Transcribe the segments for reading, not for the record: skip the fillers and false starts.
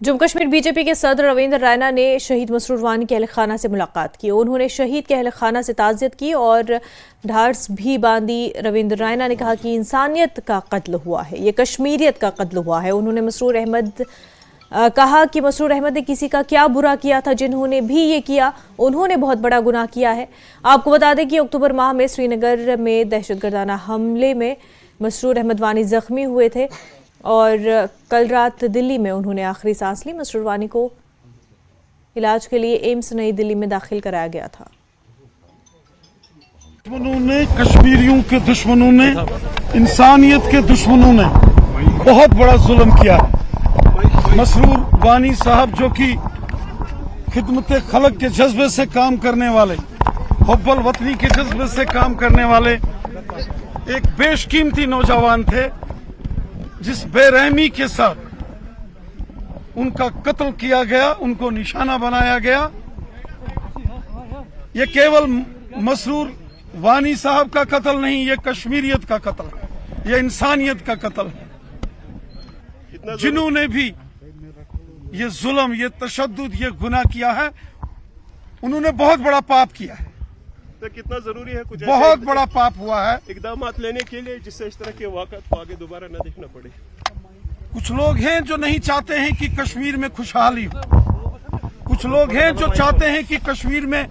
Jammu Kashmir BJP के सदर रविंद्र रैना ने शहीद मसरूर वानी के अहल खाना से मुलाकात की। उन्होंने शहीद के अहल खाना से ताज़ियत की और ढार्स भी बांधी। रविंद्र रैना ने कहा कि इंसानियत का कत्ल हुआ है, ये कश्मीरियत का कत्ल हुआ है। उन्होंने कहा कि मसरूर अहमद ने किसी का क्या बुरा किया था, जिन्होंने भी ये किया उन्होंने बहुत बड़ा गुनाह किया है। आपको बता दें कि अक्टूबर माह में श्रीनगर में दहशतगर्दाना हमले में मसरूर अहमद वानी जख्मी हुए थे और कल रात दिल्ली में उन्होंने आखिरी सांस ली। मसरूर वानी को इलाज के लिए एम्स नई दिल्ली में दाखिल कराया गया था। दुश्मनों ने, कश्मीरियों के दुश्मनों ने, इंसानियत के दुश्मनों ने बहुत बड़ा जुल्म किया है। मसरूर वानी साहब जो कि खिदमत खलक के जज्बे से काम करने वाले, हुब्बुल वतनी के जज्बे से काम करने वाले एक बेशकीमती नौजवान थे, जिस बेरहमी के साथ उनका कत्ल किया गया, उनको निशाना बनाया गया। ये केवल मसरूर वानी साहब का कत्ल नहीं, ये कश्मीरियत का कत्ल है, ये इंसानियत का कत्ल है। जिन्होंने भी ये जुल्म, ये तशद्दुद, ये गुनाह किया है, उन्होंने बहुत बड़ा पाप किया है। तो कितना जरूरी है कुछ बहुत बड़ा पाप हुआ है इकदाम लेने के लिए, जिससे इस तरह के वाक़ात को आगे दोबारा न देखना पड़े। कुछ लोग हैं जो नहीं चाहते हैं कि कश्मीर में खुशहाली हो। कुछ लोग हैं जो चाहते हैं कि कश्मीर में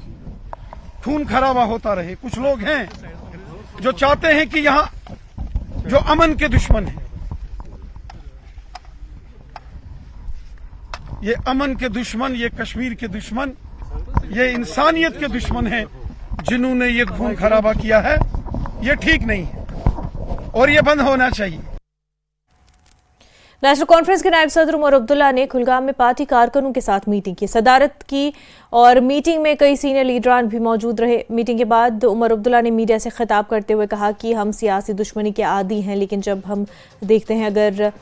खून खराबा होता रहे। कुछ लोग हैं जो चाहते हैं कि यहाँ जो अमन के दुश्मन हैं, ये अमन के दुश्मन, ये कश्मीर के दुश्मन, ये इंसानियत के दुश्मन हैं, जिन्होंने ये खून खराबा किया है। ये ठीक नहीं है और ये बंद होना चाहिए। नेशनल कॉन्फ्रेंस के नायब सदर उमर अब्दुल्ला ने कुलगाम में पार्टी कारकुनों के साथ मीटिंग की, सदारत की और मीटिंग में कई सीनियर लीडरान भी मौजूद रहे। मीटिंग के बाद उमर अब्दुल्ला ने मीडिया से खिताब करते हुए कहा कि हम सियासी दुश्मनी के आदी हैं, लेकिन जब हम देखते हैं अगर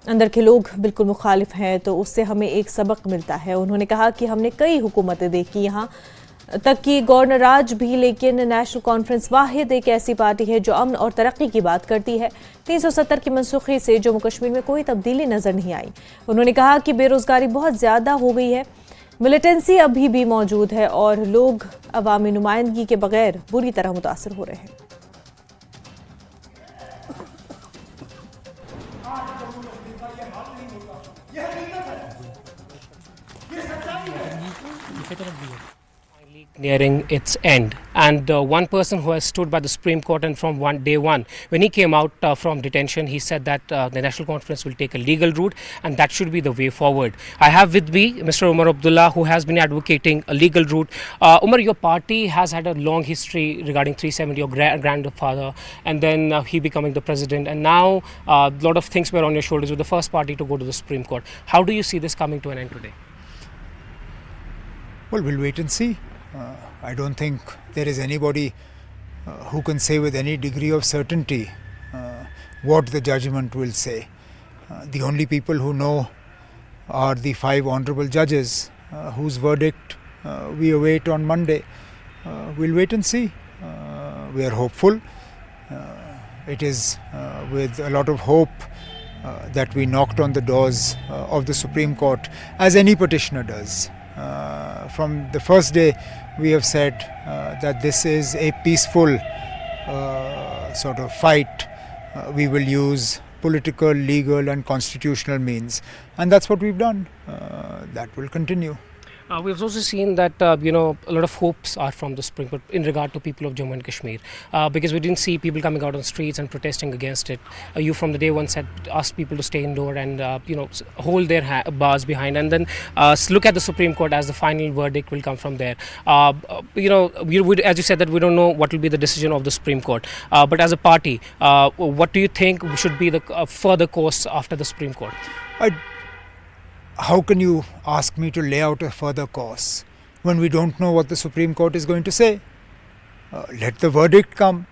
अंदर के लोग बिल्कुल मुखालिफ हैं तो उससे हमें एक सबक मिलता है। उन्होंने कहा कि हमने कई हुकूमतें देखी, यहाँ तक कि गवर्नर राज भी, लेकिन नेशनल कॉन्फ्रेंस वाहिद एक ऐसी पार्टी है जो अमन और तरक्की की बात करती है। 370 की मनसूखी से जम्मू कश्मीर में कोई तब्दीली नजर नहीं आई। उन्होंने कहा कि बेरोजगारी बहुत ज्यादा हो गई है, मिलिटेंसी अभी भी मौजूद है और लोग अवामी नुमाइंदगी के बगैर बुरी तरह मुतासर हो रहे हैं। Nearing its end, and one person who has stood by the Supreme Court, and from day one, when he came out from detention, he said that the National Conference will take a legal route, and that should be the way forward. I have with me Mr. Umar Abdullah, who has been advocating a legal route. Umar, your party has had a long history regarding 370, your grandfather, and then he becoming the president, and now a lot of things were on your shoulders. With the first party to go to the Supreme Court. How do you see this coming to an end today? Well, we'll wait and see. I don't think there is anybody who can say with any degree of certainty what the judgment will say. The only people who know are the 5 honorable judges whose verdict we await on Monday. We'll wait and see. We are hopeful. It is with a lot of hope that we knocked on the doors of the Supreme Court, as any petitioner does. From the first day we have said that this is a peaceful sort of fight. We will use political, legal and constitutional means, and that's what we've done. That will continue. We've also seen that a lot of hopes are from the Supreme Court in regard to people of Jammu and Kashmir, because we didn't see people coming out on streets and protesting against it. You from the day one said ask people to stay indoor and hold their bars behind, and then look at the Supreme Court as the final verdict will come from there. As you said that we don't know what will be the decision of the Supreme Court, but as a party, what do you think should be the further course after the Supreme Court? How can you ask me to lay out a further course when we don't know what the Supreme Court is going to say? Let the verdict come,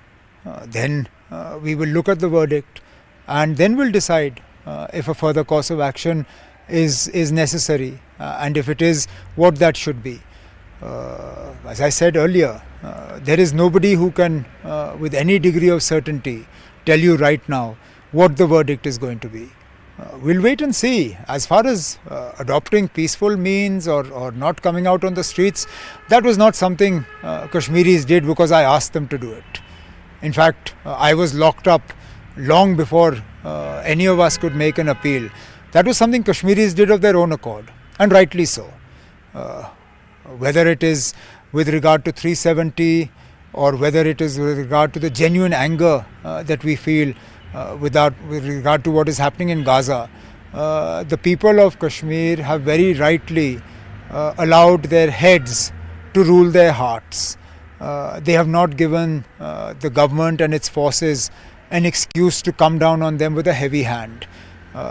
then we will look at the verdict and then we'll decide if a further course of action is necessary, and if it is, what that should be. As I said earlier, there is nobody who can with any degree of certainty tell you right now what the verdict is going to be. we'll wait and see. As far as adopting peaceful means or not coming out on the streets, that was not something Kashmiris did because I asked them to do it. In fact, I was locked up long before any of us could make an appeal. That was something Kashmiris did of their own accord, and rightly so. Whether it is with regard to 370 or whether it is with regard to the genuine anger that we feel with regard to what is happening in Gaza, the people of Kashmir have very rightly allowed their heads to rule their hearts. They have not given the government and its forces an excuse to come down on them with a heavy hand.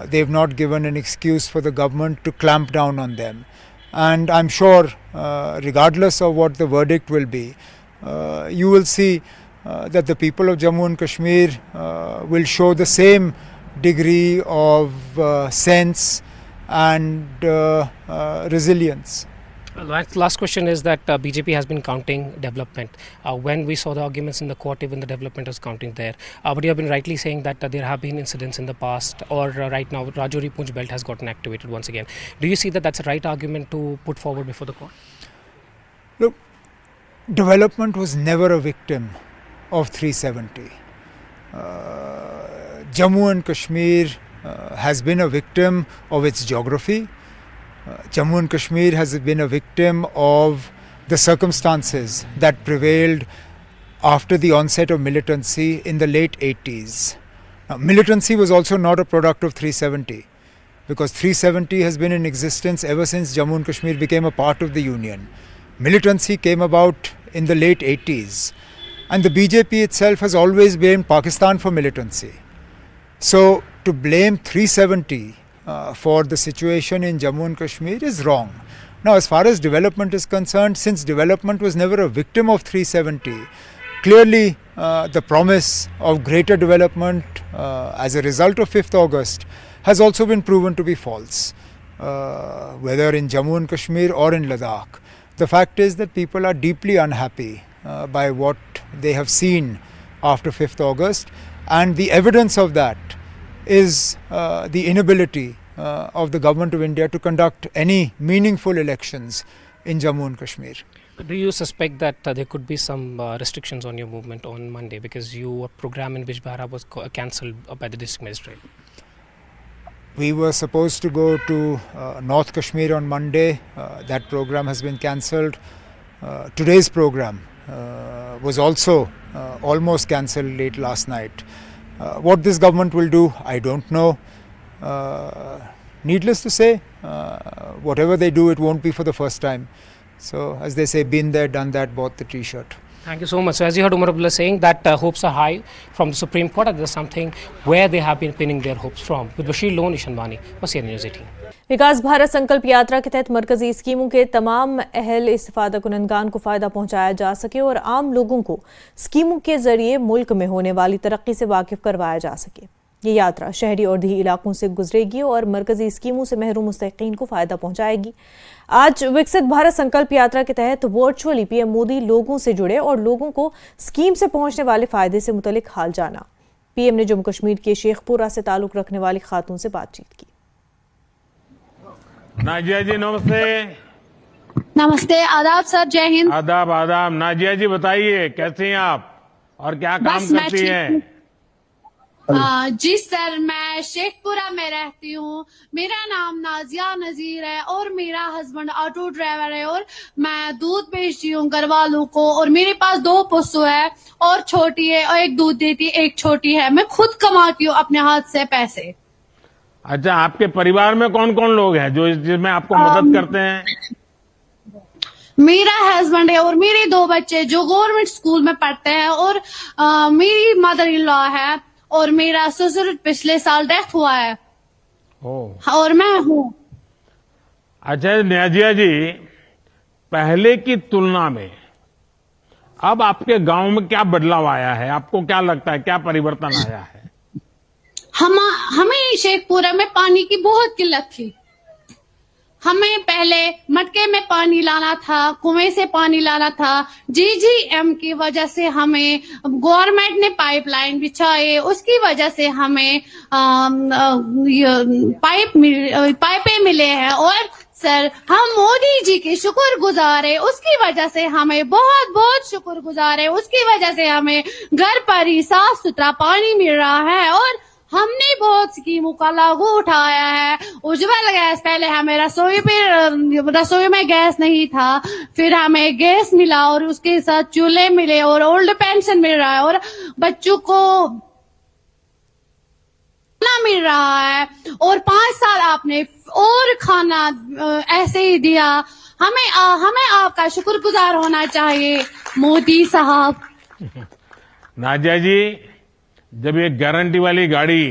They have not given an excuse for the government to clamp down on them. And I'm sure, regardless of what the verdict will be, you will see that the people of Jammu and Kashmir will show the same degree of sense and resilience. Last question is that BJP has been counting development. When we saw the arguments in the court, even the development was counting there. But you have been rightly saying that there have been incidents in the past, or right now Rajouri-Poonch belt has gotten activated once again. Do you see that that's a right argument to put forward before the court? Look, development was never a victim of 370. Jammu and Kashmir has been a victim of its geography. Jammu and Kashmir has been a victim of the circumstances that prevailed after the onset of militancy in the late 80s. Now, militancy was also not a product of 370, because 370 has been in existence ever since Jammu and Kashmir became a part of the Union. Militancy came about in the late 80s, and the BJP itself has always blamed Pakistan for militancy. So to blame 370 for the situation in Jammu and Kashmir is wrong. Now, as far as development is concerned, since development was never a victim of 370, clearly the promise of greater development as a result of 5th August has also been proven to be false, whether in Jammu and Kashmir or in Ladakh. The fact is that people are deeply unhappy by what they have seen after 5th August, and the evidence of that is the inability of the government of India to conduct any meaningful elections in Jammu and Kashmir. Do you suspect that there could be some restrictions on your movement on Monday because your program in Bijbehara was cancelled by the district magistrate? We were supposed to go to North Kashmir on Monday. That program has been cancelled. Today's program was also almost cancelled late last night. What this government will do, I don't know. Needless to say, whatever they do, it won't be for the first time. So, as they say, been there, done that, bought the t-shirt. Thank you so much. So, as you heard Umar Abdullah saying that hopes are high from the Supreme Court, and there's something where they have been pinning their hopes from. With Bashir Lone, Ishan Bani, CNN News 18. विकास भारत संकल्प यात्रा के तहत मरकजी स्कीमों के तमाम अहल इस्तिफादा कुनंदगान को फायदा पहुंचाया जा सके और आम लोगों को स्कीमों के जरिए मुल्क में होने वाली तरक्की से वाकिफ करवाया जा सके। ये यात्रा शहरी और देही इलाकों से गुजरेगी और मरकजी स्कीमों से महरूम मुस्तहिकीन को फायदा पहुंचाएगी। आज विकसित भारत संकल्प यात्रा के तहत वर्चुअली पीएम मोदी लोगों से जुड़े और लोगों को स्कीम से पहुंचने वाले फायदे से मुतल्लिक हाल जाना। पीएम ने जम्मू कश्मीर के शेखपुरा से ताल्लुक रखने वाली खातून से बातचीत की। नाजिया जी नमस्ते। नमस्ते, आदाब सर, जय हिंद। आदाब आदाब। नाजिया जी बताइए कैसी हैं आप और क्या काम करती हैं? जी सर, मैं शेखपुरा में रहती हूँ। मेरा नाम नाजिया नजीर है और मेरा हस्बैंड ऑटो ड्राइवर है और मैं दूध बेचती हूँ घर वालों को और मेरे पास 2 पशु है और छोटी है और एक दूध देती है, एक छोटी है। मैं खुद कमाती हूँ अपने हाथ से पैसे। अच्छा, आपके परिवार में कौन कौन लोग हैं जो जिसमें आपको मदद करते हैं? मेरा हस्बैंड है और मेरे 2 बच्चे जो गवर्नमेंट स्कूल में पढ़ते हैं और मेरी मदर इन लॉ है और मेरा ससुर पिछले साल डेथ हुआ है और मैं हूँ। अच्छा नाजिया जी, पहले की तुलना में अब आपके गांव में क्या बदलाव आया है? आपको क्या लगता है, क्या परिवर्तन आया है? हमें शेखपुरा में पानी की बहुत किल्लत थी। हमें पहले मटके में पानी लाना था, कुएं से पानी लाना था। GGM की वजह से हमें गवर्नमेंट ने पाइपलाइन बिछाए, उसकी वजह से हमें पाइपें मिले हैं। और सर हम मोदी जी के शुक्रगुजार है, उसकी वजह से हमें बहुत बहुत शुक्रगुजार है, उसकी वजह से हमें घर पर ही साफ सुथरा पानी मिल रहा है। और हमने बहुत स्कीमों का लागू उठाया है। उज्ज्वल गैस, पहले हमें रसोई में गैस नहीं था, फिर हमें गैस मिला और उसके साथ चूल्हे मिले और ओल्ड पेंशन मिल रहा है और बच्चों को खाना मिल रहा है। और 5 साल आपने और खाना ऐसे ही दिया। हमें आपका शुक्रगुजार होना चाहिए मोदी साहब। नाजिया जी, जब ये गारंटी वाली गाड़ी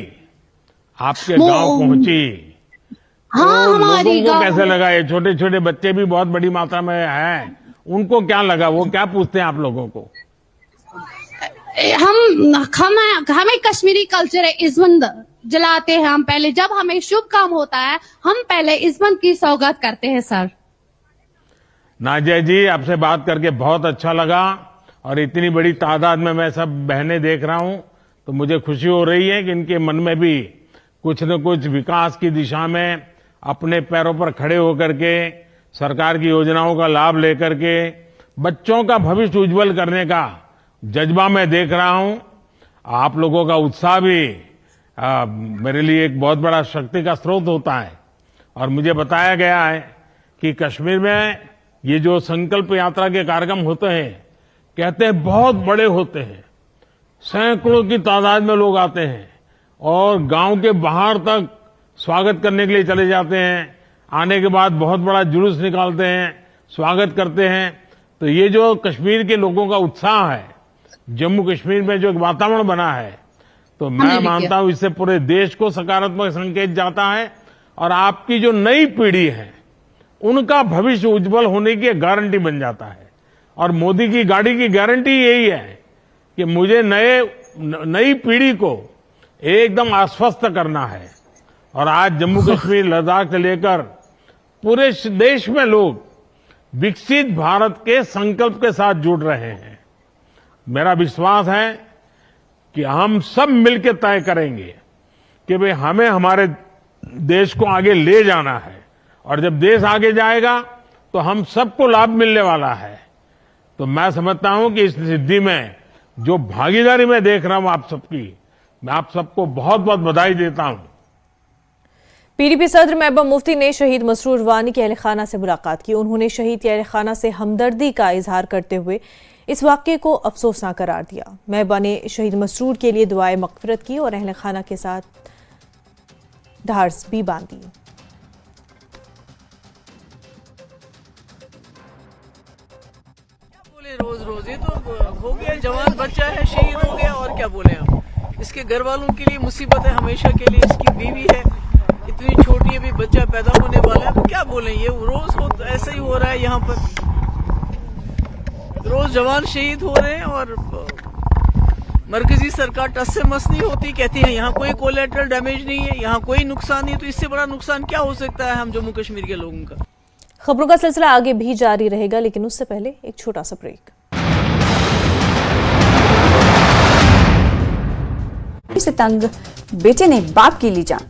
आपके गांव पहुंची, हाँ, तो हमारी लोगों को गाँव कैसे लगा? ये छोटे छोटे बच्चे भी बहुत बड़ी मात्रा में हैं, उनको क्या लगा? वो क्या पूछते हैं आप लोगों को? हमें कश्मीरी कल्चर है, इज़्ज़त जलाते हैं हम पहले। जब हमें शुभ काम होता है हम पहले इज़्ज़त की सौगात करते हैं। सर नाजिया जी, आपसे बात करके बहुत अच्छा लगा और इतनी बड़ी तादाद में मैं सब बहनें देख रहा हूं तो मुझे खुशी हो रही है कि इनके मन में भी कुछ न कुछ विकास की दिशा में अपने पैरों पर खड़े होकर के सरकार की योजनाओं का लाभ लेकर के बच्चों का भविष्य उज्जवल करने का जज्बा मैं देख रहा हूं। आप लोगों का उत्साह भी मेरे लिए एक बहुत बड़ा शक्ति का स्रोत होता है। और मुझे बताया गया है कि कश्मीर में ये जो संकल्प यात्रा के कार्यक्रम होते हैं, कहते हैं बहुत बड़े होते हैं, सैकड़ों की तादाद में लोग आते हैं और गांव के बाहर तक स्वागत करने के लिए चले जाते हैं। आने के बाद बहुत बड़ा जुलूस निकालते हैं, स्वागत करते हैं। तो ये जो कश्मीर के लोगों का उत्साह है, जम्मू कश्मीर में जो एक वातावरण बना है, तो मैं मानता हूं इससे पूरे देश को सकारात्मक संकेत जाता है और आपकी जो नई पीढ़ी है उनका भविष्य उज्जवल होने की गारंटी बन जाता है। और मोदी की गाड़ी की गारंटी यही है कि मुझे नई पीढ़ी को एकदम आश्वस्त करना है। और आज जम्मू कश्मीर, लद्दाख से लेकर पूरे देश में लोग विकसित भारत के संकल्प के साथ जुड़ रहे हैं। मेरा विश्वास है कि हम सब मिलकर तय करेंगे कि भाई हमें हमारे देश को आगे ले जाना है और जब देश आगे जाएगा तो हम सबको लाभ मिलने वाला है। तो मैं समझता हूं कि इस सिद्धि में जो भागीदारी मैं देख रहा हूं आप सबकी, मैं आप सबको बहुत बहुत बधाई देता हूं। PDP सदर महबूबा मुफ्ती ने शहीद मसरूर वानी के अहल खाना से मुलाकात की। उन्होंने शहीद के अहल खाना से हमदर्दी का इजहार करते हुए इस वाक़े को अफसोसनाक करार दिया। महबूबा ने शहीद मसरूर के लिए दुआए मग़फ़िरत की और अहल खाना के साथ ढार्स भी बांधी। रोज रोज ये तो हो गया, जवान बच्चा है, शहीद हो गया, और क्या बोले हम। इसके घर वालों के लिए मुसीबत है हमेशा के लिए। इसकी बीवी है इतनी छोटी, अभी बच्चा पैदा होने वाला है, तो क्या बोले। ये रोज ऐसा ही हो रहा है। यहाँ पर रोज जवान शहीद हो रहे हैं और मरकजी सरकार टस से मस नहीं होती, कहती है यहाँ कोई कोलेटरल डैमेज नहीं है, यहाँ कोई नुकसान नहीं है। तो इससे बड़ा नुकसान क्या हो सकता है हम जम्मू कश्मीर के लोगों का। खबरों का सिलसिला आगे भी जारी रहेगा, लेकिन उससे पहले एक छोटा सा ब्रेक। से तंग बेटे ने बाप की ली जान।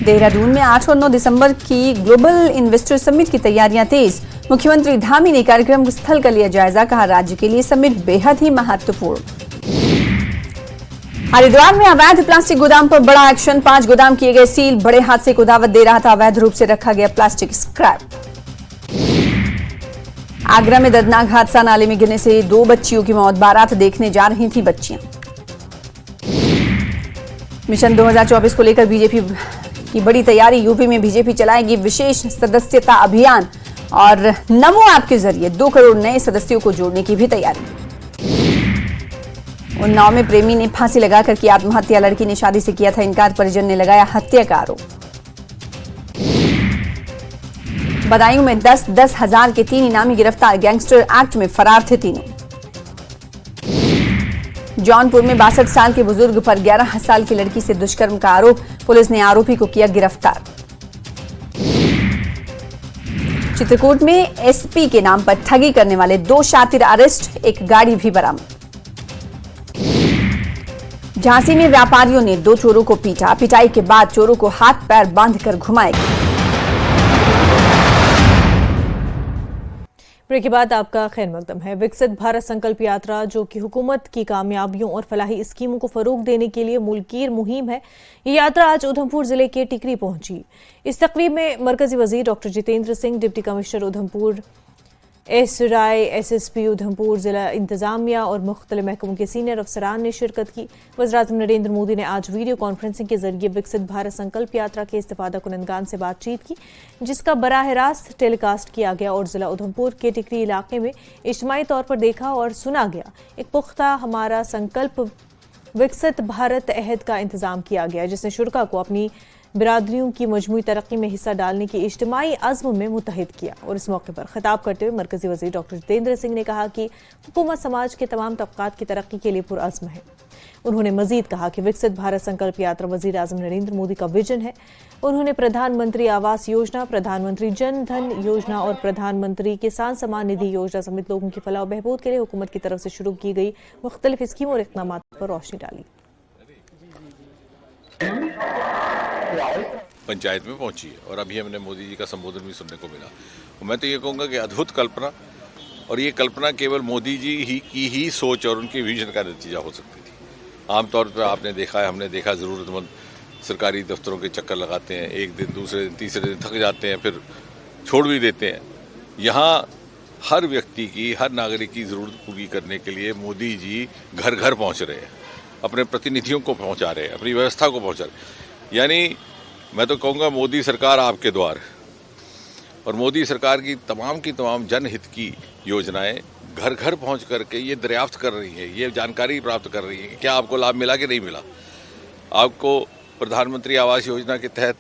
देहरादून में 8 और 9 दिसंबर की ग्लोबल इन्वेस्टर समिट की तैयारियां तेज। मुख्यमंत्री धामी ने कार्यक्रम स्थल का लिया जायजा, कहा राज्य के लिए समिट बेहद ही महत्वपूर्ण। हरिद्वार में अवैध प्लास्टिक गोदाम पर बड़ा एक्शन, 5 गोदाम किए गए सील। बड़े हादसे को दावत दे रहा था अवैध रूप से रखा गया प्लास्टिक स्क्रैप। आगरा में दर्दनाक हादसा, नाले में गिरने से 2 बच्चियों की मौत। बारात देखने जा रही थी बच्चियां। मिशन 2024 को लेकर बीजेपी की बड़ी तैयारी। यूपी में बीजेपी चलाएगी विशेष सदस्यता अभियान और नमो ऐप के जरिए 2 करोड़ नए सदस्यों को जोड़ने की भी तैयारी। उन्नाव में प्रेमी ने फांसी लगाकर की आत्महत्या, लड़की ने शादी से किया था इनकार, परिजन ने लगाया हत्या का आरोप। बदायूं में 10-10 हजार के 3 इनामी गिरफ्तार, गैंगस्टर एक्ट में फरार थे तीनों। जौनपुर में 62 साल के बुजुर्ग पर 11 साल की लड़की से दुष्कर्म का आरोप, पुलिस ने आरोपी को किया गिरफ्तार। चित्रकूट में एसपी के नाम पर ठगी करने वाले 2 शातिर अरेस्ट, एक गाड़ी भी बरामद। झांसी में व्यापारियों ने 2 चोरों को पीटा, पिटाई के बाद चोरों को हाथ पैर बांधकर घुमाए। ब्रेक के बाद आपका खैर मकदम है। विकसित भारत संकल्प यात्रा, जो कि हुकूमत की कामयाबियों और फलाही स्कीमों को फरोग देने के लिए मुल्कीर मुहिम है, ये यात्रा आज उधमपुर जिले के टिकरी पहुंची। इस तकरीब में मरकजी वजीर doctor Jitendra Singh, deputy commissioner Udhampur S Rai, SSP Udhampur, जिला इंतजामिया और मुख्तलिफ महकमों के सीनियर अफसरान ने शिरकत की। वज़ीर-ए-आज़म नरेंद्र मोदी ने आज वीडियो कॉन्फ्रेंसिंग के जरिए विकसित भारत संकल्प यात्रा के इस्तिफादा कुनंदगान से बातचीत की, जिसका बराह रास्त टेलीकास्ट किया गया और जिला उधमपुर के टिकरी इलाके में इज्तिमाई तौर पर देखा और सुना गया। एक पुख्ता हमारा संकल्प विकसित भारत अहद का इंतजाम किया गया, जिसने शुरका को अपनी बिरादरियों की मजमूई तरक्की में हिस्सा डालने की इज्तिमाई अज़्म में मुत्तहिद किया। और इस मौके पर खिताब करते हुए मरकजी वज़ीर डॉक्टर जितेंद्र सिंह ने कहा कि हुकूमत समाज के तमाम तबकात की तरक्की के लिए पुरअज़्म है। उन्होंने मजीद कहा कि विकसित भारत संकल्प यात्रा वज़ीर-ए-आज़म नरेंद्र मोदी का विजन है। उन्होंने प्रधानमंत्री आवास योजना, प्रधानमंत्री जन धन योजना और प्रधानमंत्री किसान सम्मान निधि योजना समेत लोगों की फलाह और बहबूद के लिए हुकूमत की तरफ से शुरू की गई मुख्तलिफ स्कीमों और इक़दाम पर रोशनी डाली। पंचायत में पहुंची है और अभी हमने मोदी जी का संबोधन भी सुनने को मिला। मैं तो ये कहूँगा कि अद्भुत कल्पना, और ये कल्पना केवल मोदी जी की ही सोच और उनके विजन का नतीजा हो सकती थी। आमतौर पर आपने देखा है, हमने देखा, ज़रूरतमंद सरकारी दफ्तरों के चक्कर लगाते हैं, एक दिन, दूसरे दिन, तीसरे दिन थक जाते हैं, फिर छोड़ भी देते हैं। यहाँ हर व्यक्ति की, हर नागरिक की ज़रूरत पूरी करने के लिए मोदी जी घर घर पहुँच रहे हैं, अपने प्रतिनिधियों को पहुँचा रहे हैं, अपनी व्यवस्था को पहुँचा रहे हैं। यानी मैं तो कहूँगा मोदी सरकार आपके द्वार, और मोदी सरकार की तमाम जनहित की योजनाएं घर घर पहुँच करके ये दरियाफ्त कर रही है, ये जानकारी प्राप्त कर रही है कि क्या आपको लाभ मिला कि नहीं मिला। आपको प्रधानमंत्री आवास योजना के तहत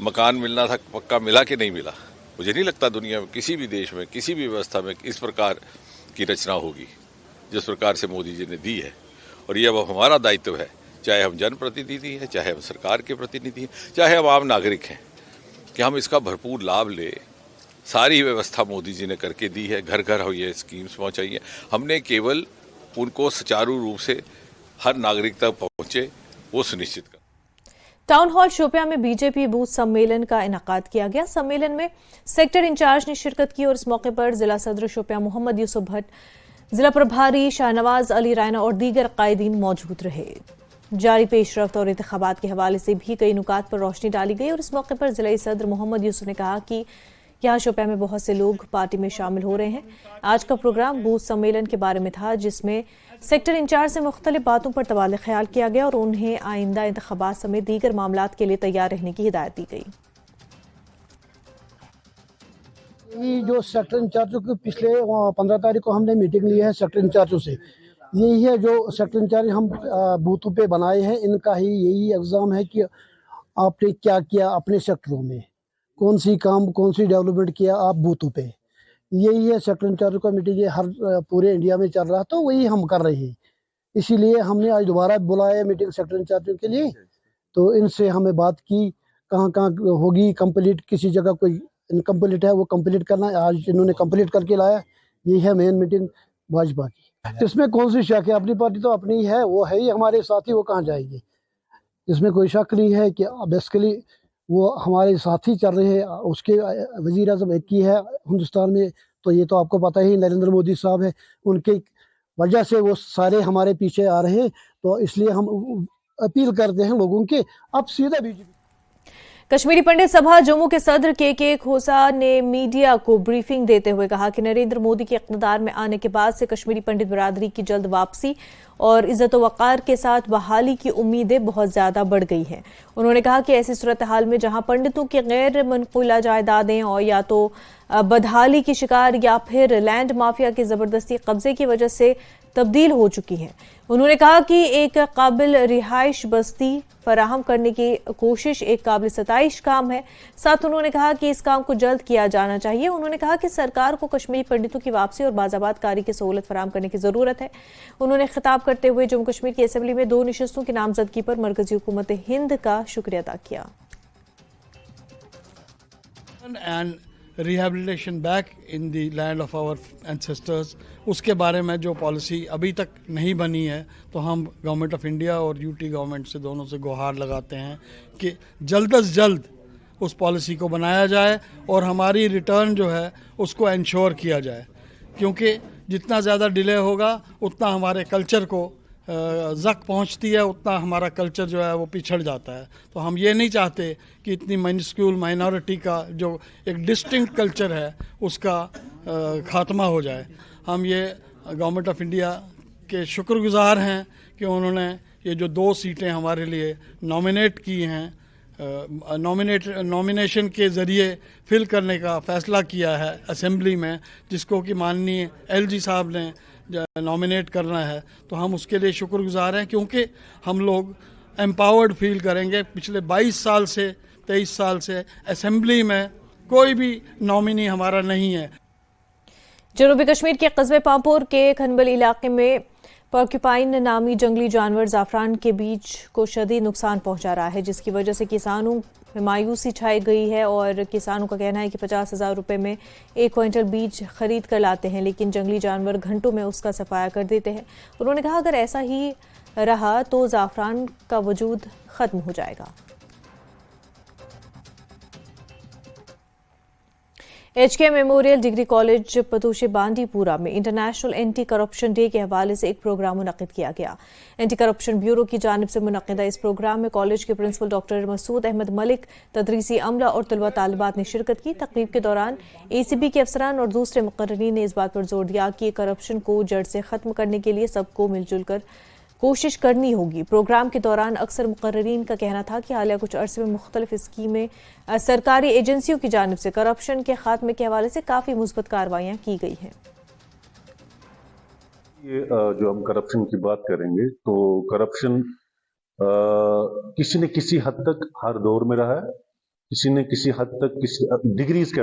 मकान मिलना था, पक्का मिला कि नहीं मिला। मुझे नहीं लगता दुनिया में किसी भी देश में, किसी भी व्यवस्था में इस प्रकार की रचना होगी जिस प्रकार से मोदी जी ने दी है। और ये अब हमारा दायित्व है, चाहे हम जनप्रतिनिधि हैं, चाहे हम सरकार के प्रतिनिधि हैं, चाहे हम आम नागरिक हैं, कि हम इसका भरपूर लाभ ले। सारी व्यवस्था मोदी जी ने करके दी है, घर घर ये स्कीम्स पहुंचाई है। हमने केवल उनको सुचारू रूप से हर नागरिक तक पहुंचे वो सुनिश्चित कर। टाउन हॉल शोपियां में बीजेपी बूथ सम्मेलन का इनेकाद किया गया। सम्मेलन में सेक्टर इंचार्ज ने शिरकत की और इस मौके पर जिला सदर शोपियां मोहम्मद यूसुफ भट्ट, जिला प्रभारी शाहनवाज अली रायना और दीगर कायदीन मौजूद रहे। जारी पेशरफ्त और इंतखाबात के हवाले से भी कई नुकात पर रोशनी डाली गई और इस मौके पर जिला सदर मोहम्मद यूसुफ ने कहा कि यहाँ शोपियां में बहुत से लोग पार्टी में शामिल हो रहे हैं। आज का प्रोग्राम बूथ सम्मेलन के बारे में था, जिसमें सेक्टर इंचार्ज से मुख्तलिफ बातों पर तबादला ख्याल किया गया और उन्हें आइंदा इंतखाबात समेत दीगर मामलात के लिए तैयार रहने की हिदायत दी गई। ये जो सेक्टर इंचार्जों की पिछले 15 तारीख को हमने मीटिंग ली है सेक्टर इंचार्जों से, यही है जो सेक्टर इंचार्ज हम बूथों पे बनाए हैं, इनका ही यही एग्जाम है कि आपने क्या किया अपने सेक्टरों में, कौन सी काम, कौन सी डेवलपमेंट किया आप बूथों पे। यही है सेक्टर इंचार्ज का मीटिंग, ये हर पूरे इंडिया में चल रहा, तो वही हम कर रहे हैं। इसीलिए हमने आज दोबारा बुलाया मीटिंग सेक्टर इंचार्जों के लिए, तो इनसे हमें बात की कहाँ कहाँ होगी कंप्लीट, किसी जगह कोई इनकम्प्लीट है वो कंप्लीट करना है, आज इन्होंने कंप्लीट करके लाया। यही है मेन मीटिंग भाजपा की। इसमें कौन सी शक है, अपनी पार्टी तो अपनी ही है, वो है ही हमारे साथी, वो कहाँ जाएगी, इसमें कोई शक नहीं है कि बेसिकली वो हमारे साथी चल रहे हैं। उसके वजीर आज़म एक ही है हिंदुस्तान में, तो ये तो आपको पता ही नरेंद्र मोदी साहब है, उनके वजह से वो सारे हमारे पीछे आ रहे हैं। तो इसलिए हम अपील करते हैं लोगों के, अब सीधा बीजेपी। कश्मीरी पंडित सभा जम्मू के सदर के खोसा ने मीडिया को ब्रीफिंग देते हुए कहा कि नरेंद्र मोदी के इक़्तिदार में आने के बाद से कश्मीरी पंडित बिरादरी की जल्द वापसी और इज्जत व वक़ार के साथ बहाली की उम्मीदें बहुत ज्यादा बढ़ गई हैं। उन्होंने कहा कि ऐसी सूरत हाल में जहां पंडितों की गैर मनक़ूला जायदादें और या तो बदहाली की शिकार या फिर लैंड माफिया के जबरदस्ती कब्जे की वजह से तब्दील हो चुकी हैं, उन्होंने कहा कि एक काबिल रिहाइश बस्ती फराहम करने की कोशिश एक काबिल सताइश काम है। साथ उन्होंने कहा कि इस काम को जल्द किया जाना चाहिए। उन्होंने कहा कि सरकार को कश्मीरी पंडितों की वापसी और बाज़ाबात कारी की सहूलत फराहम करने की जरूरत है। उन्होंने खिताब करते हुए जम्मू कश्मीर की असेंबली में 2 निशस्तों की नामजदगी पर मरकजी हुकूमत हिंद का शुक्रिया अदा किया। And rehabilitation back in the land of our ancestors, उसके बारे में जो पॉलिसी अभी तक नहीं बनी है, तो हम गवर्नमेंट ऑफ इंडिया और यूटी गवर्नमेंट से दोनों से गुहार लगाते हैं कि जल्द से जल्द उस पॉलिसी को बनाया जाए और हमारी रिटर्न जो है उसको इंश्योर किया जाए, क्योंकि जितना ज़्यादा डिले होगा उतना हमारे कल्चर को ज़क पहुंचती है, उतना हमारा कल्चर जो है वो पिछड़ जाता है। तो हम ये नहीं चाहते कि इतनी माइनस्क्यूल माइनॉरिटी का जो एक डिस्टिंक्ट कल्चर है उसका खात्मा हो जाए। हम ये गवर्नमेंट ऑफ इंडिया के शुक्रगुजार हैं कि उन्होंने ये जो 2 सीटें हमारे लिए नॉमिनेट की हैं, नॉमिनेशन के ज़रिए फिल करने का फ़ैसला किया है असेंबली में, जिसको कि माननीय एलजी साहब ने नॉमिनेट करना है। तो हम उसके लिए शुक्रगुजार हैं, क्योंकि हम लोग एम्पावर्ड फील करेंगे। पिछले 23 साल से असेंबली में कोई भी नॉमिनी हमारा नहीं है। जनूबी कश्मीर के कस्बे पांपोर के खनबल इलाके में पर्क्यूपाइन नामी जंगली जानवर ज़ाफ़रान के बीज को शदीद नुकसान पहुंचा रहा है, जिसकी वजह से किसानों में मायूसी छाई गई है और किसानों का कहना है कि 50,000 रुपये में 1 क्विंटल बीज खरीद कर लाते हैं, लेकिन जंगली जानवर घंटों में उसका सफाया कर देते हैं। उन्होंने कहा अगर ऐसा ही रहा तो ज़ाफ़रान का वजूद ख़त्म हो जाएगा। HK memorial degree college Patushay Bandipora में इंटरनेशनल एंटी करप्शन डे के हवाले से एक प्रोग्राम मुनक्किद किया गया। एंटी करप्शन ब्यूरो की जानिब से मुनक्किदा इस प्रोग्राम में कॉलेज के प्रिंसिपल डॉक्टर मसूद अहमद मलिक, तदरीसी अमला और तलबा तालिबात ने शिरकत की। तकरीब के दौरान ACB के अफसरान और दूसरे मुकर्रीन ने इस बात पर जोर दिया कि करप्शन को जड़ से ख़त्म करने के लिए सबको मिलजुल कर कोशिश करनी होगी। प्रोग्राम के दौरान अक्सर मुकर्रीन का कहना था कि हालिया कुछ अरसे में मुख्तलिफ स्कीमें सरकारी एजेंसियों की जानिब से करप्शन के खात्मे के हवाले से काफ़ी मुस्बत कार्रवाइयाँ की गई हैं। ये जो हम करप्शन की बात करेंगे तो करप्शन किसी न किसी हद तक हर दौर में रहा है, किसी न किसी हद तक किसी डिग्रीज का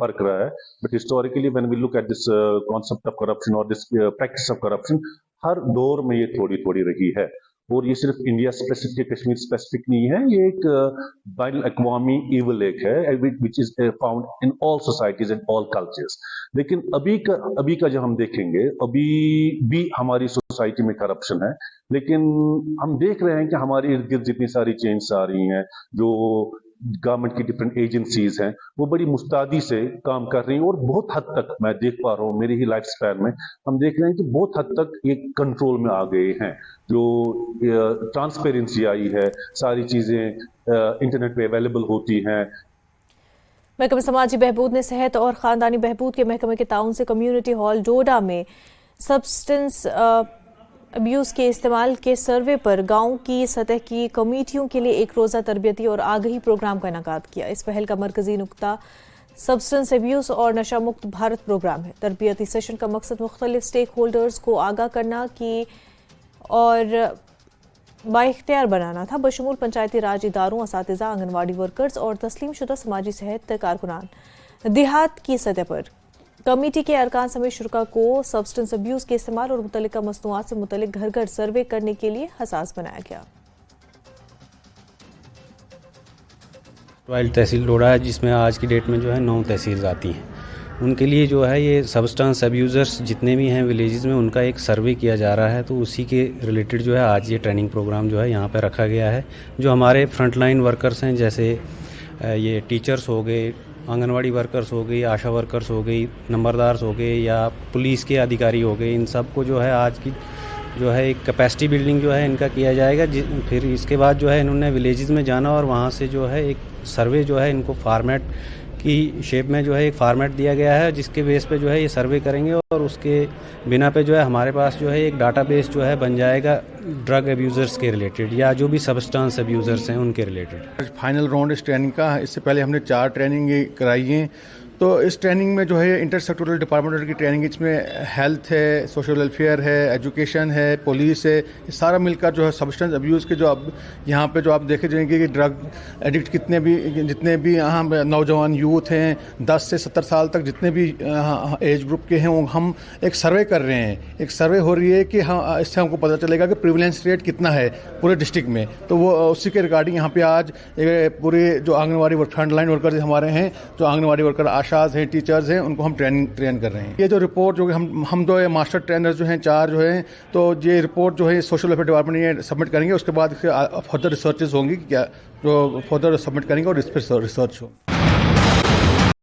फर्क रहा है, but historically when we look at this concept of corruption और दिस प्रैक्टिस ऑफ करप्शन, हर दौर में ये थोड़ी थोड़ी रही है। और ये सिर्फ इंडिया स्पेसिफिक, कश्मीर स्पेसिफिक नहीं है, ये एक बैन अक़वामी ईवल एक है which is found in all societies and all cultures. लेकिन अभी का जो हम देखेंगे, अभी भी हमारी सोसाइटी में करप्शन है, लेकिन हम देख रहे हैं कि हमारे इर्द गिर्द जितनी सारी चेंज आ रही हैं, जो गवर्नमेंट की डिफरेंट एजेंसीज हैं, वो बड़ी मुस्तैदी से काम कर रही हैं और बहुत हद तक मैं देख पा रहा हूँ, मेरी ही लाइफ स्पैन में हम देख रहे हैं कि बहुत हद तक ये कंट्रोल में आ गए हैं। जो ट्रांसपेरेंसी आई है, सारी चीजें इंटरनेट पे अवेलेबल होती हैं। महकमे समाजी बहबूद ने सेहत और ख़ानदानी बहबूद के महकमे के ताउन से कम्युनिटी हॉल डोडा में सब्सटेंस अब्यूज़ के इस्तेमाल के सर्वे पर गांव की सतह की कमेटियों के लिए एक रोज़ा तरबियती और आगही प्रोग्राम का इनेकाद किया। इस पहल का मरकजी नुक्ता सब्सटेंस अब्यूज़ और नशा मुक्त भारत प्रोग्राम है। तरबियती सेशन का मकसद मुख्तलिफ स्टेक होल्डर्स को आगाह करना की और बाइख्तियार बनाना था, बशमूल पंचायती राज इदारों, असातिज़ा, आंगनवाड़ी वर्कर्स और तस्लीम शुदा समाजी सेहत कारकुनान। देहात की सतह पर कमेटी के अरकान समेत शुरा को सब्सटेंस अब्यूज़ के इस्तेमाल और मुतल्लिका मसनूआत से मुतल्लिक घर घर सर्वे करने के लिए हसास बनाया गया। रॉयल तहसील डोडा है, जिसमें आज की डेट में जो है 9 तहसील आती हैं। उनके लिए जो है ये सब्सटेंस अब्यूज़र्स जितने भी हैं विलेजेस में, उनका एक सर्वे किया जा रहा है। तो उसी के रिलेटेड जो है आज ये ट्रेनिंग प्रोग्राम जो है यहाँ पर रखा गया है। जो हमारे फ्रंटलाइन वर्कर्स हैं, जैसे ये टीचर्स हो गए, आंगनवाड़ी वर्कर्स हो गई, आशा वर्कर्स हो गई, नंबरदार्स हो गए या पुलिस के अधिकारी हो गए, इन सब को जो है आज की जो है एक कैपेसिटी बिल्डिंग जो है इनका किया जाएगा। फिर इसके बाद जो है इन्होंने विलेजेस में जाना और वहाँ से जो है एक सर्वे जो है इनको फार्मेट की शेप में जो है एक फार्मेट दिया गया है, जिसके बेस पे जो है ये सर्वे करेंगे और उसके बिना पे जो है हमारे पास जो है एक डाटाबेस जो है बन जाएगा ड्रग अब्यूज़र्स के रिलेटेड या जो भी सब्सटेंस अब्यूज़र्स हैं उनके रिलेटेड। फाइनल राउंड इस ट्रेनिंग का, इससे पहले हमने 4 ट्रेनिंग कराई हैं। तो इस ट्रेनिंग में जो है इंटर सेक्टोरल डिपार्टमेंट की ट्रेनिंग, इसमें हेल्थ है, सोशल वेलफेयर है, एजुकेशन है, पुलिस है, ये सारा मिलकर जो है सब्सटेंस अब्यूज़ के जो अब यहाँ पे जो आप देखे जाएंगे कि ड्रग एडिक्ट जितने भी यहाँ नौजवान यूथ हैं 10 से 70 साल तक जितने भी एज ग्रुप के हैं, वो हम एक सर्वे कर रहे हैं। एक सर्वे हो रही है कि हाँ, इससे हमको पता चलेगा कि प्रिवलेंस रेट कितना है पूरे डिस्ट्रिक्ट में। तो वो उसी के रिगार्डिंग यहाँ पे आज पूरे जो आंगनवाड़ी फ्रंटलाइन वर्कर हमारे हैं, जो आंगनवाड़ी वर्कर, आशा तमाशाज हैं, टीचर्स हैं, उनको हम ट्रेन कर रहे हैं। ये जो रिपोर्ट जो हम जो है मास्टर ट्रेनर जो हैं 4 जो हैं, तो ये रिपोर्ट जो है सोशल वेलफेयर डिपार्टमेंट ये सबमिट करेंगे। उसके बाद फर्दर रिसर्चेज होंगी, क्या जो फर्दर सबमिट करेंगे और इस पर रिसर्च हो।